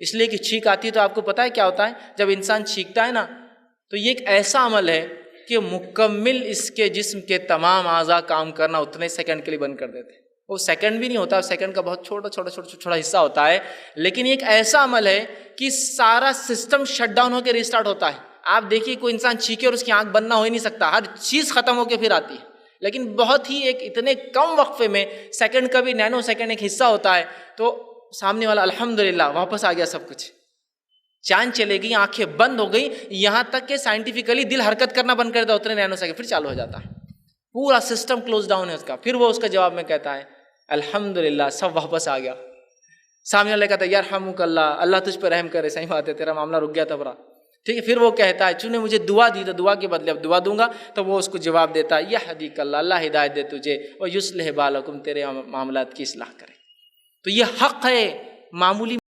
इसलिए कि छींक आती है तो आपको पता है क्या होता है, जब इंसान छींकता है ना तो ये एक ऐसा अमल है कि मुकम्मिल इसके जिस्म के तमाम आज़ा काम करना उतने सेकंड के लिए बंद कर देते हैं। वो सेकंड भी नहीं होता, सेकंड का बहुत छोटा हिस्सा होता है, लेकिन ये एक ऐसा अमल है कि सारा सिस्टम शट डाउन होकर रिस्टार्ट होता है। आप देखिए कोई इंसान छींके और उसकी आंख बंद ना हो ही नहीं सकता, हर चीज़ खत्म होकर फिर आती है, लेकिन बहुत ही एक इतने कम वक्फे में सेकंड का भी नैनो सेकंड एक हिस्सा होता है, तो सामने वाला अल्हम्दुलिल्लाह वापस आ गया सब कुछ, जान चले गई, आंखें बंद हो गई, यहाँ तक कि साइंटिफिकली दिल हरकत करना बंद कर देता उतने नैनो सेकंड, फिर चालू हो जाता है, पूरा सिस्टम क्लोज डाउन है उसका। फिर वो उसका जवाब में कहता है अल्हम्दुलिल्लाह सब वापस आ गया। सामने वाले कहता है यार हमकल्लाह, अल्लाह तुझ पर रहम करे, सही बात है तेरा मामला रुक गया था बड़ा, ठीक है। फिर वो कहता है तूने मुझे दुआ दी तो दुआ के बदले अब दुआ दूंगा, तो वो उसको जवाब देता है यहदीकल्लाह, अल्लाह हिदायत दे तुझे, और युस्लिह बालकुम, तेरे मामलात की इस्लाह करे। तो ये हक़ है, मामूली